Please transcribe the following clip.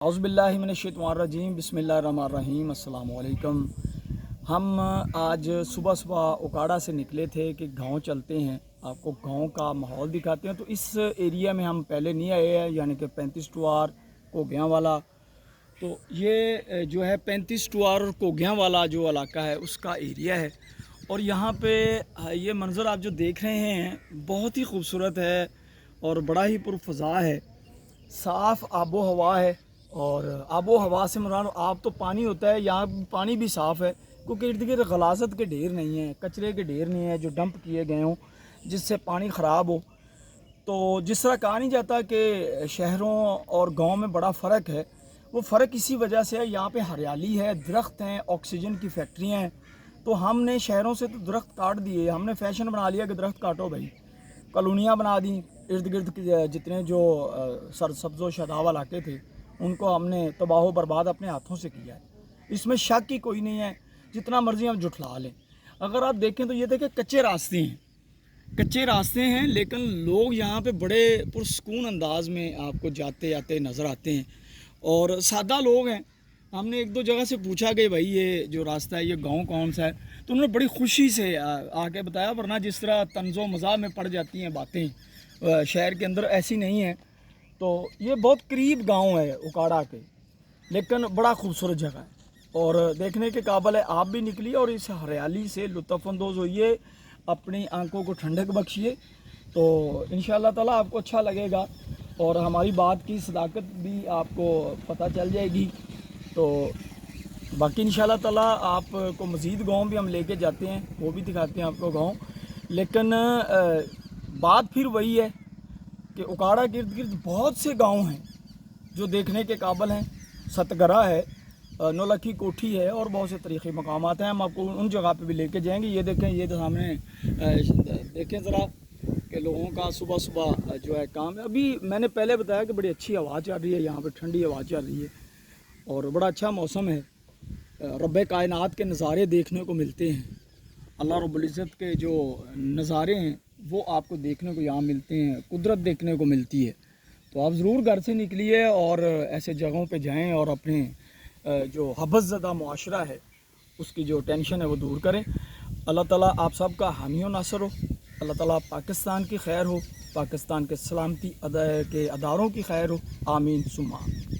اعوذ باللہ من الشیطان الرجیم، بسم اللہ الرحمن الرحیم۔ السلام علیکم۔ ہم آج صبح اکاڑا سے نکلے تھے کہ گاؤں چلتے ہیں، آپ کو گاؤں کا ماحول دکھاتے ہیں۔ تو اس ایریا میں ہم پہلے نہیں آئے ہیں، یعنی کہ 35 ٹوار کوگیاں والا۔ تو یہ جو ہے 35 ٹوار اور کوگیاں والا جو علاقہ ہے اس کا ایریا ہے، اور یہاں پہ یہ منظر آپ جو دیکھ رہے ہیں بہت ہی خوبصورت ہے اور بڑا ہی پرفضا ہے، صاف آب و ہوا ہے۔ اور آب و ہوا سے مراد آب تو پانی ہوتا ہے، یہاں پانی بھی صاف ہے، کیونکہ ارد گرد غلاظت کے ڈھیر نہیں ہیں، کچرے کے ڈھیر نہیں ہیں جو ڈمپ کیے گئے ہوں جس سے پانی خراب ہو۔ تو جس طرح کہا نہیں جاتا کہ شہروں اور گاؤں میں بڑا فرق ہے، وہ فرق اسی وجہ سے ہے، یہاں پہ ہریالی ہے، درخت ہیں، آکسیجن کی فیکٹریاں ہیں۔ تو ہم نے شہروں سے تو درخت کاٹ دیے، ہم نے فیشن بنا لیا کہ درخت کاٹو بھائی، کالونیاں بنا دیں ارد گرد جتنے جو سرسبز و شاداب علاقے تھے ان کو ہم نے تباہ و برباد اپنے ہاتھوں سے کیا ہے۔ اس میں شک ہی کوئی نہیں ہے، جتنا مرضی ہم جھٹلا لیں۔ اگر آپ دیکھیں تو یہ دیکھیں کچے راستے ہیں، لیکن لوگ یہاں پہ بڑے پرسکون انداز میں آپ کو جاتے آتے نظر آتے ہیں، اور سادہ لوگ ہیں۔ ہم نے ایک دو جگہ سے پوچھا کہ بھائی یہ جو راستہ ہے یہ گاؤں کون سا ہے، تو انہوں نے بڑی خوشی سے آ کے بتایا، ورنہ جس طرح طنز و مزاح میں پڑ جاتی ہیں باتیں شہر کے اندر، ایسی نہیں ہیں۔ تو یہ بہت قریب گاؤں ہے اکاڑا کے، لیکن بڑا خوبصورت جگہ ہے اور دیکھنے کے قابل ہے۔ آپ بھی نکلیے اور اس ہریالی سے لطف اندوز ہوئیے، اپنی آنکھوں کو ٹھنڈک بخشیے، تو انشاءاللہ تعالیٰ آپ کو اچھا لگے گا اور ہماری بات کی صداقت بھی آپ کو پتہ چل جائے گی۔ تو باقی انشاءاللہ تعالیٰ آپ کو مزید گاؤں بھی ہم لے کے جاتے ہیں، وہ بھی دکھاتے ہیں آپ کو گاؤں، لیکن بات پھر وہی ہے کہ اکاڑا کے ارد گرد بہت سے گاؤں ہیں جو دیکھنے کے قابل ہیں۔ ستگرہ ہے، نولکھی کوٹھی ہے، اور بہت سے تاریخی مقامات ہیں، ہم آپ کو ان جگہ پہ بھی لے کے جائیں گے۔ یہ دیکھیں، یہ سامنے دیکھیں ذرا کہ لوگوں کا صبح جو ہے کام ہے۔ ابھی میں نے پہلے بتایا کہ بڑی اچھی ہوا چل رہی ہے، یہاں پہ ٹھنڈی ہوا چل رہی ہے اور بڑا اچھا موسم ہے، رب کائنات کے نظارے دیکھنے کو ملتے ہیں۔ اللہ رب العزت کے جو نظارے ہیں وہ آپ کو دیکھنے کو یہاں ملتے ہیں، قدرت دیکھنے کو ملتی ہے۔ تو آپ ضرور گھر سے نکلیے اور ایسے جگہوں پہ جائیں اور اپنے جو حبس زدہ معاشرہ ہے اس کی جو ٹینشن ہے وہ دور کریں۔ اللہ تعالیٰ آپ سب کا حامی و ناصر ہو، اللہ تعالیٰ پاکستان کی خیر ہو، پاکستان کے سلامتی کے اداروں کی خیر ہو، آمین ثم آمین۔